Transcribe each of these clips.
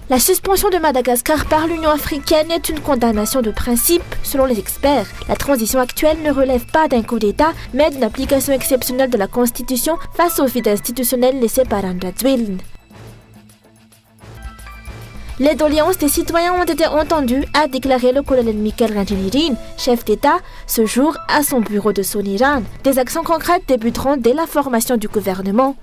La suspension de Madagascar par l'Union africaine est une condamnation de principe, selon les experts. La transition actuelle ne relève pas d'un coup d'État, mais d'une application exceptionnelle de la Constitution face au vide institutionnel laissé par Andradzuil. Les doléances des citoyens ont été entendues, a déclaré le colonel Michael Randjanirin, chef d'État, ce jour à son bureau de Soniran. Des actions concrètes débuteront dès la formation du gouvernement.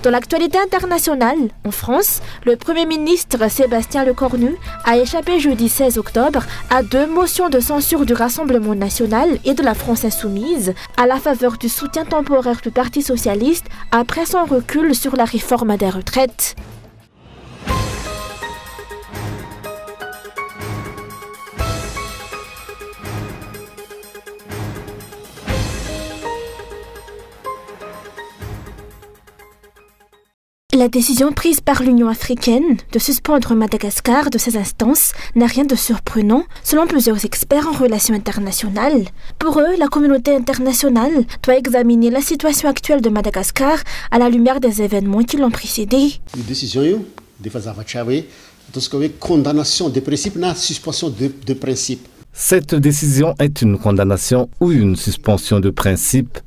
Dans l'actualité internationale, en France, le Premier ministre Sébastien Lecornu a échappé jeudi 16 octobre à 2 motions de censure du Rassemblement national et de la France insoumise à la faveur du soutien temporaire du Parti socialiste après son recul sur la réforme des retraites. La décision prise par l'Union africaine de suspendre Madagascar de ses instances n'a rien de surprenant, selon plusieurs experts en relations internationales. Pour eux, la communauté internationale doit examiner la situation actuelle de Madagascar à la lumière des événements qui l'ont précédée. Une décision de condamnation de principe, na suspension de principe. Cette décision est une condamnation ou une suspension de principe,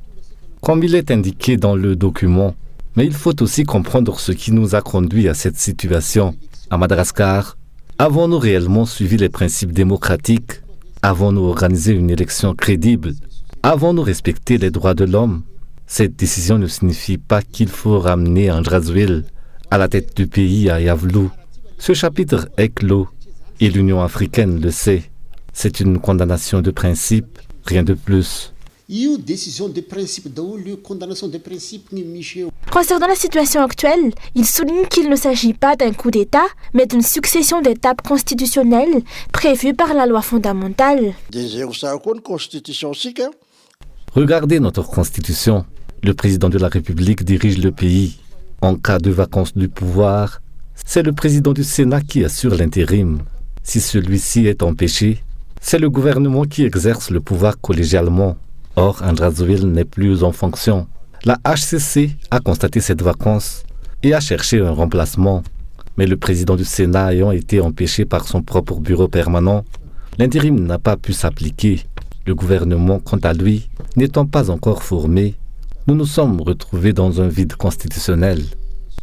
comme il est indiqué dans le document. Mais il faut aussi comprendre ce qui nous a conduit à cette situation. À Madagascar, avons-nous réellement suivi les principes démocratiques? Avons-nous organisé une élection crédible? Avons-nous respecté les droits de l'homme? Cette décision ne signifie pas qu'il faut ramener Andradzuil à la tête du pays à Yavlou. Ce chapitre est clos et l'Union africaine le sait. C'est une condamnation de principe, rien de plus. Décision de principe, condamnation de principe. Concernant la situation actuelle, il souligne qu'il ne s'agit pas d'un coup d'État, mais d'une succession d'étapes constitutionnelles prévues par la loi fondamentale. Regardez notre constitution. Le président de la République dirige le pays. En cas de vacance du pouvoir, c'est le président du Sénat qui assure l'intérim. Si celui-ci est empêché, c'est le gouvernement qui exerce le pouvoir collégialement. Or, Andradzuil n'est plus en fonction. La HCC a constaté cette vacance et a cherché un remplacement. Mais le président du Sénat ayant été empêché par son propre bureau permanent, l'intérim n'a pas pu s'appliquer. Le gouvernement, quant à lui, n'étant pas encore formé, nous nous sommes retrouvés dans un vide constitutionnel.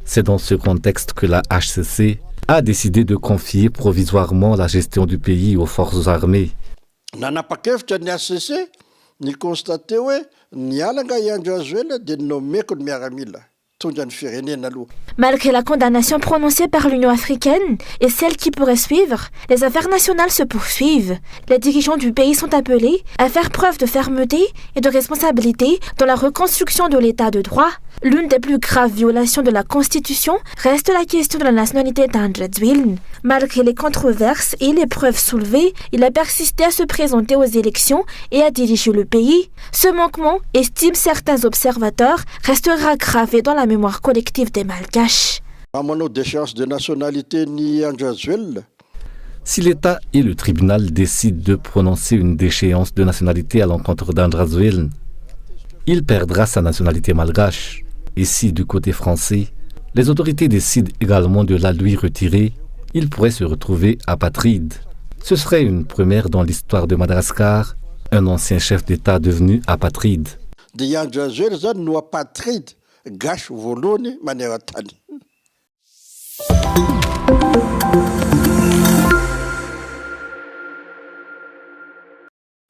C'est dans ce contexte que la HCC a décidé de confier provisoirement la gestion du pays aux forces armées. Ni constaté ni alanga Andradzuil de nommer comme miaramila. Malgré la condamnation prononcée par l'Union africaine et celle qui pourrait suivre, les affaires nationales se poursuivent. Les dirigeants du pays sont appelés à faire preuve de fermeté et de responsabilité dans la reconstruction de l'état de droit. L'une des plus graves violations de la Constitution reste la question de la nationalité d'Andradzuil. Malgré les controverses et les preuves soulevées, il a persisté à se présenter aux élections et à diriger le pays. Ce manquement, estiment certains observateurs, restera gravé dans la mémoire collective des Malgaches. D'échéance de nationalité ni Andradzuil. Si l'État et le tribunal décident de prononcer une déchéance de nationalité à l'encontre d'Andradzuil, il perdra sa nationalité malgache. Et si, du côté français, les autorités décident également de la lui retirer, il pourrait se retrouver apatride. Ce serait une première dans l'histoire de Madagascar, un ancien chef d'État devenu apatride.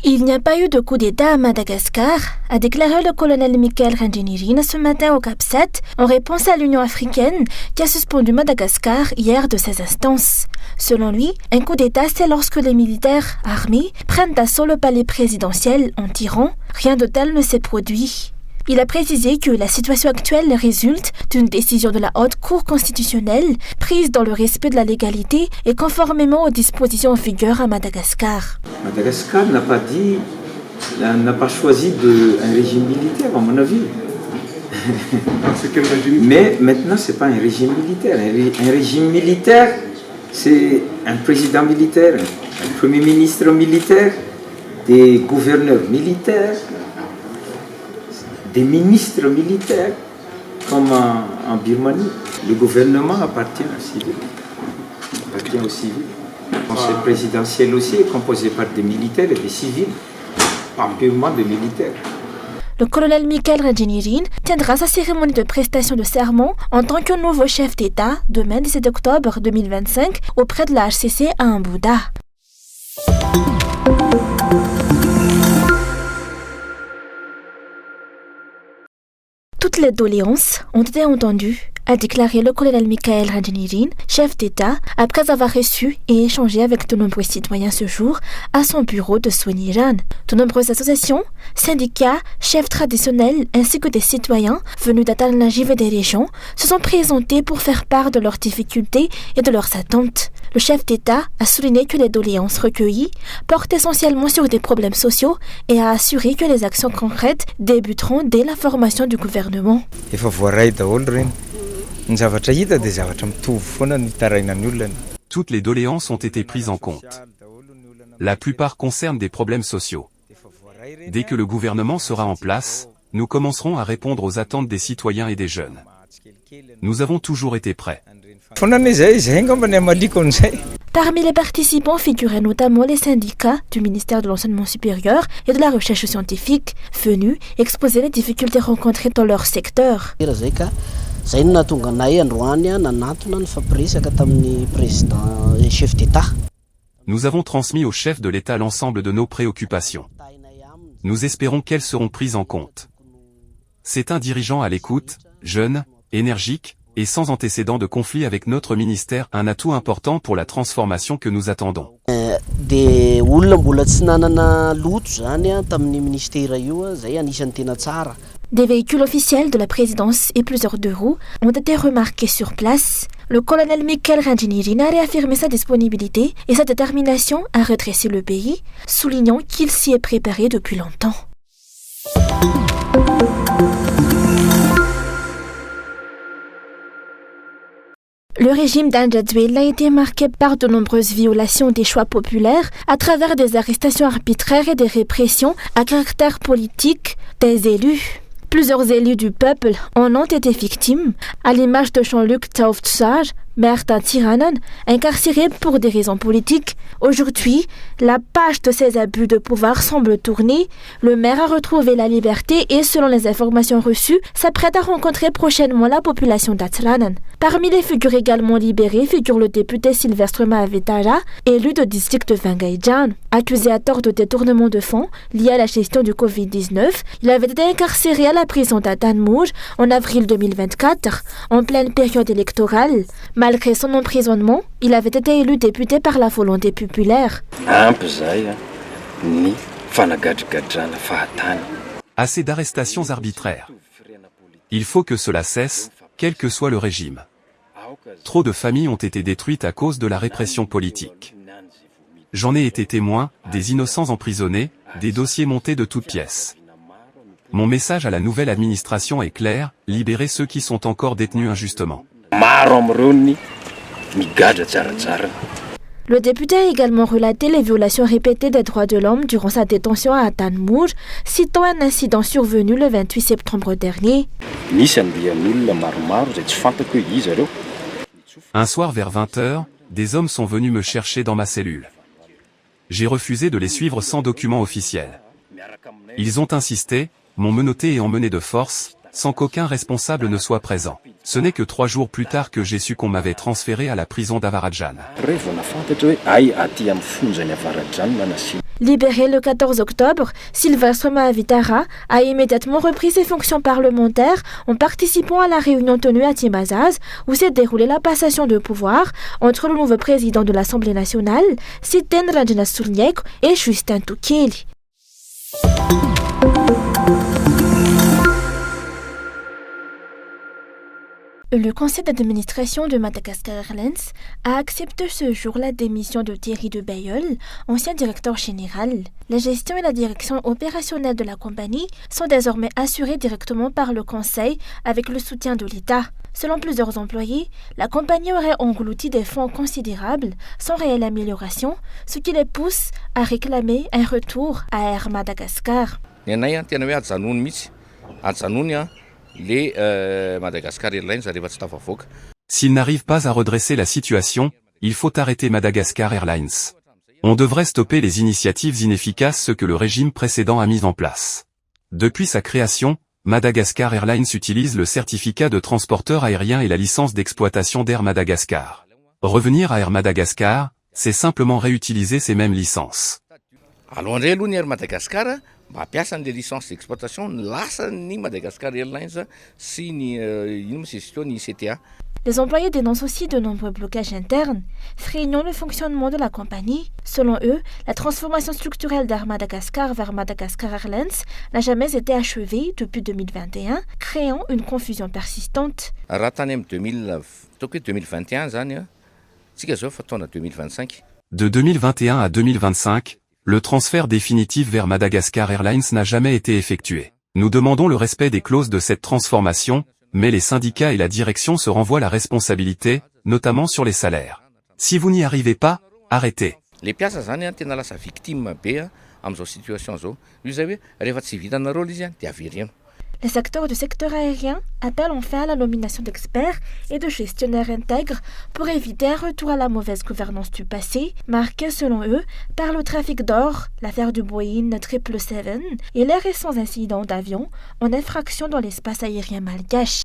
Il n'y a pas eu de coup d'État à Madagascar, a déclaré le colonel Michael Randjanirin ce matin au Cap 7 en réponse à l'Union africaine qui a suspendu Madagascar hier de ses instances. Selon lui, un coup d'État c'est lorsque les militaires armés prennent d'assaut le palais présidentiel en tirant. Rien de tel ne s'est produit. Il a précisé que la situation actuelle résulte d'une décision de la Haute Cour constitutionnelle prise dans le respect de la légalité et conformément aux dispositions en vigueur à Madagascar. Madagascar n'a pas choisi un régime militaire, à mon avis. C'est quel régime? Mais maintenant, ce n'est pas un régime militaire. Un régime militaire, c'est un président militaire, un premier ministre militaire, des gouverneurs militaires, des ministres militaires, comme en Birmanie. Le gouvernement appartient aux civils. Le conseil présidentiel aussi est composé par des militaires et des civils, pas purement des militaires. Le colonel Mikhail Radjinirin tiendra sa cérémonie de prestation de serment en tant que nouveau chef d'État demain 17 octobre 2025 auprès de la HCC à Mbouda. Toutes les doléances ont été entendues, a déclaré le colonel Mikhail Radjinirin, chef d'État, après avoir reçu et échangé avec de nombreux citoyens ce jour à son bureau de Souniran. De nombreuses associations, syndicats, chefs traditionnels ainsi que des citoyens venus d'Atanlajiv et des régions se sont présentés pour faire part de leurs difficultés et de leurs attentes. Le chef d'État a souligné que les doléances recueillies portent essentiellement sur des problèmes sociaux et a assuré que les actions concrètes débuteront dès la formation du gouvernement. Toutes les doléances ont été prises en compte. La plupart concernent des problèmes sociaux. Dès que le gouvernement sera en place, nous commencerons à répondre aux attentes des citoyens et des jeunes. Nous avons toujours été prêts. Parmi les participants figuraient notamment les syndicats du ministère de l'Enseignement supérieur et de la Recherche scientifique, venus exposer les difficultés rencontrées dans leur secteur. Nous avons transmis au chef de l'État l'ensemble de nos préoccupations. Nous espérons qu'elles seront prises en compte. C'est un dirigeant à l'écoute, jeune, énergique, et sans antécédent de conflit avec notre ministère, un atout important pour la transformation que nous attendons. Des véhicules officiels de la présidence et plusieurs deux roues ont été remarqués sur place. Le colonel Mikhail Radjinirin a réaffirmé sa disponibilité et sa détermination à redresser le pays, soulignant qu'il s'y est préparé depuis longtemps. Le régime d'Anjadouel a été marqué par de nombreuses violations des choix populaires à travers des arrestations arbitraires et des répressions à caractère politique des élus. Plusieurs élus du peuple en ont été victimes, à l'image de Jean-Luc Tauftsar, maire d'Antiranan, incarcéré pour des raisons politiques. Aujourd'hui, la page de ces abus de pouvoir semble tourner. Le maire a retrouvé la liberté et, selon les informations reçues, s'apprête à rencontrer prochainement la population d'Antiranan. Parmi les figures également libérées figure le député Sylvestre Mahavetara, élu de district de Vangaijan. Accusé à tort de détournement de fonds lié à la gestion du Covid-19, il avait été incarcéré à la prison d'Atanmouj en avril 2024, en pleine période électorale. Malgré son emprisonnement, il avait été élu député par la volonté populaire. Assez d'arrestations arbitraires. Il faut que cela cesse, quel que soit le régime. Trop de familles ont été détruites à cause de la répression politique. J'en ai été témoin, des innocents emprisonnés, des dossiers montés de toutes pièces. Mon message à la nouvelle administration est clair, libérez ceux qui sont encore détenus injustement. Le député a également relaté les violations répétées des droits de l'homme durant sa détention à Atanmouj, citant un incident survenu le 28 septembre dernier. Un soir vers 20h, des hommes sont venus me chercher dans ma cellule. J'ai refusé de les suivre sans document officiel. Ils ont insisté, m'ont menotté et emmené de force, sans qu'aucun responsable ne soit présent. Ce n'est que 3 jours plus tard que j'ai su qu'on m'avait transféré à la prison d'Avaradjan. Libéré le 14 octobre, Sylvestre Mahavetara a immédiatement repris ses fonctions parlementaires en participant à la réunion tenue à Timazaz où s'est déroulée la passation de pouvoir entre le nouveau président de l'Assemblée nationale, Siten Radjanasurniek, et Justin Toukeli. Le conseil d'administration de Madagascar Airlines a accepté ce jour la démission de Thierry de Bayeul, ancien directeur général. La gestion et la direction opérationnelle de la compagnie sont désormais assurées directement par le conseil avec le soutien de l'État. Selon plusieurs employés, la compagnie aurait englouti des fonds considérables sans réelle amélioration, ce qui les pousse à réclamer un retour à Air Madagascar. Le Madagascar Airlines rehefa tsy tafavoaka. S'ils n'arrivent pas à redresser la situation, il faut arrêter Madagascar Airlines. On devrait stopper les initiatives inefficaces que le régime précédent a mises en place. Depuis sa création, Madagascar Airlines utilise le certificat de transporteur aérien et la licence d'exploitation d'Air Madagascar. Revenir à Air Madagascar, c'est simplement réutiliser ces mêmes licences. Alohandray aloha ny Air Madagascar mba hampiasa an'le licence d'exploitation lasa ny Madagascar Airlines sy ny ino moa izy ny CTA. Les employés dénoncent aussi de nombreux blocages internes, freinant le fonctionnement de la compagnie. Selon eux, la transformation structurelle d'Air Madagascar vers Madagascar Airlines n'a jamais été achevée depuis 2021, créant une confusion persistante. Raha tany amin'ny 2021 zany tsika zao fa taona 2025. De 2021 à 2025, le transfert définitif vers Madagascar Airlines n'a jamais été effectué. Nous demandons le respect des clauses de cette transformation, mais les syndicats et la direction se renvoient la responsabilité, notamment sur les salaires. Si vous n'y arrivez pas, arrêtez. Les mpiasa zany tena lasa victime be am'zao situation zao. Io zay hoe rehefa tsy vitanareo izy dia averina. Les acteurs du secteur aérien appellent enfin à la nomination d'experts et de gestionnaires intègres pour éviter un retour à la mauvaise gouvernance du passé, marqué selon eux par le trafic d'or, l'affaire du Boeing 777 et les récents incidents d'avions en infraction dans l'espace aérien malgache.